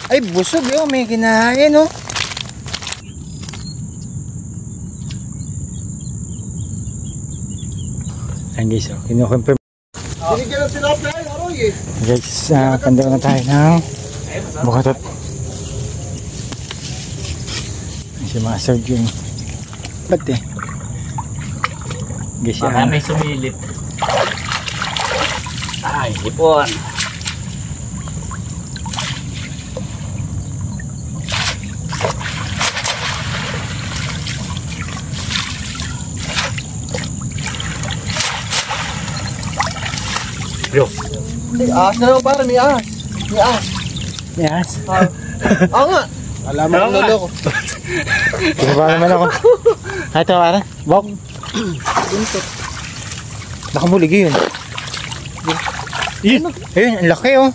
Ay, busog yun. May kinahain, oh. Ayan guys, oh. Kinukonfirm. Binigyan ng tinapay, Aroy eh. Guys, pandaw na tayo ng bukatot. Si Master Jun. Ba't eh? Guys, baka may sumilip. Ay, hipon. Yo. Ay, ahas na naman pare, may ahas. May ahas. yes. Nga. Alam mo kung lolo ko. Kaya ba naman ako? Ay, ito pare. Bok. Nakamulig yun. Yun. Ayun, ang laki oh.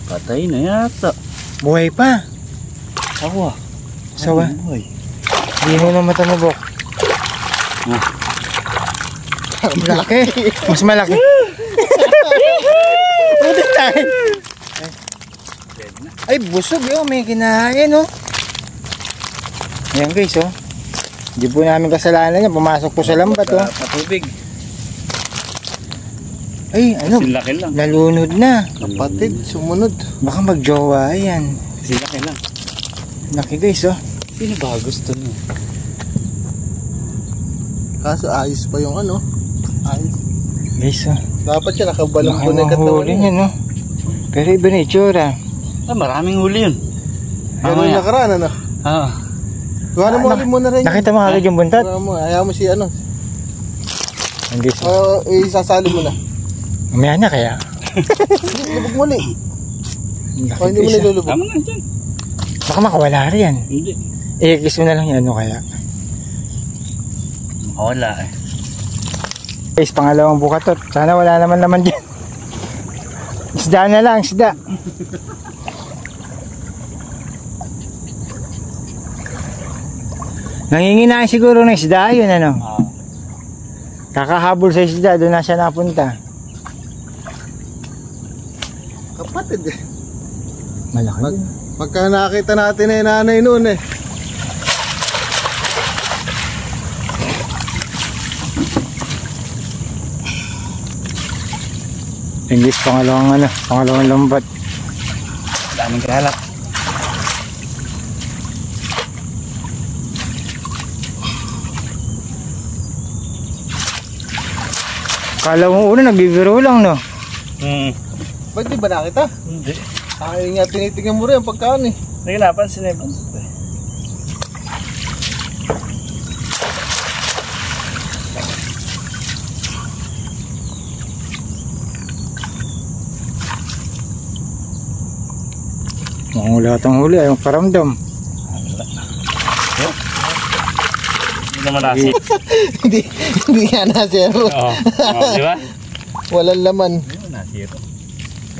Patay na yata. Buhay pa. Sawa. Sawa. Hindi mo na mata mo, Bok. Laki. Mas malaki. Ulit tayo. Ay, busog yun. May kinahain, oh. Ayan guys, oh. Hindi po namin kasalanan yan. Pumasok po sa lambat, oh. Patubig. Ay, ano? Silaki lang. Nalunod na. Kapatid, sumunod. Baka magjowa yan. Silaki lang. Laki guys, oh. Sino ba gusto nyo? Kaso ayos pa yung ano. Ayos. Guys, oh. Dapat siya nakabalang po na yung katawan huli niya, no? Pero iba na itsura. Ah, maraming huli yun. Ganun nakaraan, ano? Ah. Gawa mo rin muna rin. Nakita mo agad yung buntat? Ayaw mo si ano. Guys, isasali mo na. umaya na kaya. Lubog muli. O hindi mo Guys, nilulubog. Tama na dyan. baka makawala rin yan. Hindi. I-kiss mo na lang yan, ano kaya. Wala eh. Guys, pangalawang bukatot. Sana wala naman dyan. Isda na lang, isda. Nanginginain siguro ng isda, yun ano. Kakahabol sa isda, doon na siya napunta. Kapatid eh. Malaki. Pagka nakita natin eh, nanay noon eh. English, pangalawang lambat. Daming kalat. Kala mo una, nagbibiro lang, no? Ba't di ba nakita? Hindi. Ay nga, tinitingnan mo rin ang pagkaan eh. Hindi ka napansin eh. Mukhang wala itong huli, ayaw paramdam. Hindi naman nasi. Hindi nga nasiro. Oo. Di ba? Walang laman. Hindi naman nasiro.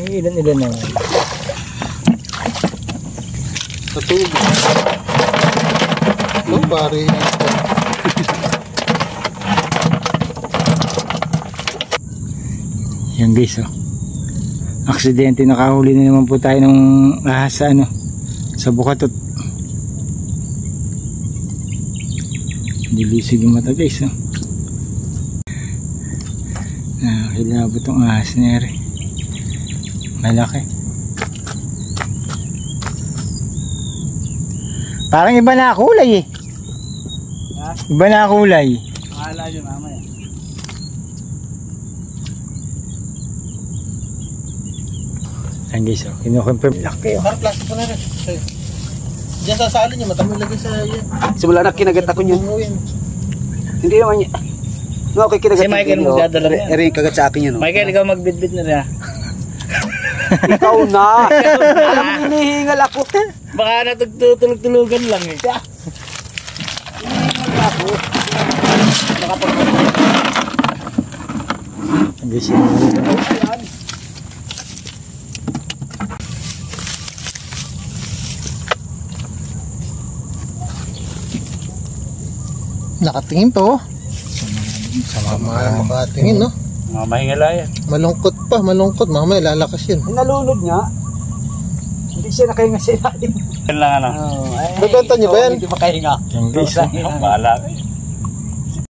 Ilan na. Sa tubo. No, pare. Yan guys, oh. Aksidente, nakahuli na naman po tayo ng ahas sa ano, sa bukatot. Dilisig yung mata guys, oh. Nakakilabo itong ahas na rin. Malaki. Parang iba na kulay eh. Iba na kulay. Akala nyo mamaya. Ayan guys, oh. Kinukonfirm. Laki oh. Parang plastic ko na rin. Diyan sasali niya, mata mo ilagay sa yan. Simula na kinagat ako niyan. Hindi naman niya. No, okay, kinagat. Si Michael magdadala na yan. Eri kagat sa akin yan. Michael, ikaw magbitbit na rin ha. Ikaw na. Alam mo, hinihingal ako. Baka natutulog-tulugan lang eh. Hinihingal ako. Ayan guys, Nakatingin pa oh. sama Makatingin no. Mga mahingala yan. Malungkot pa, malungkot. Mamaya lalakas yun. Nalunod nga. Hindi siya nakahinga sa ilalim. Yan lang ano. Oh, ay, Nabenta niyo ba yan? Hindi makahinga. Yan guys, oh. Bahala.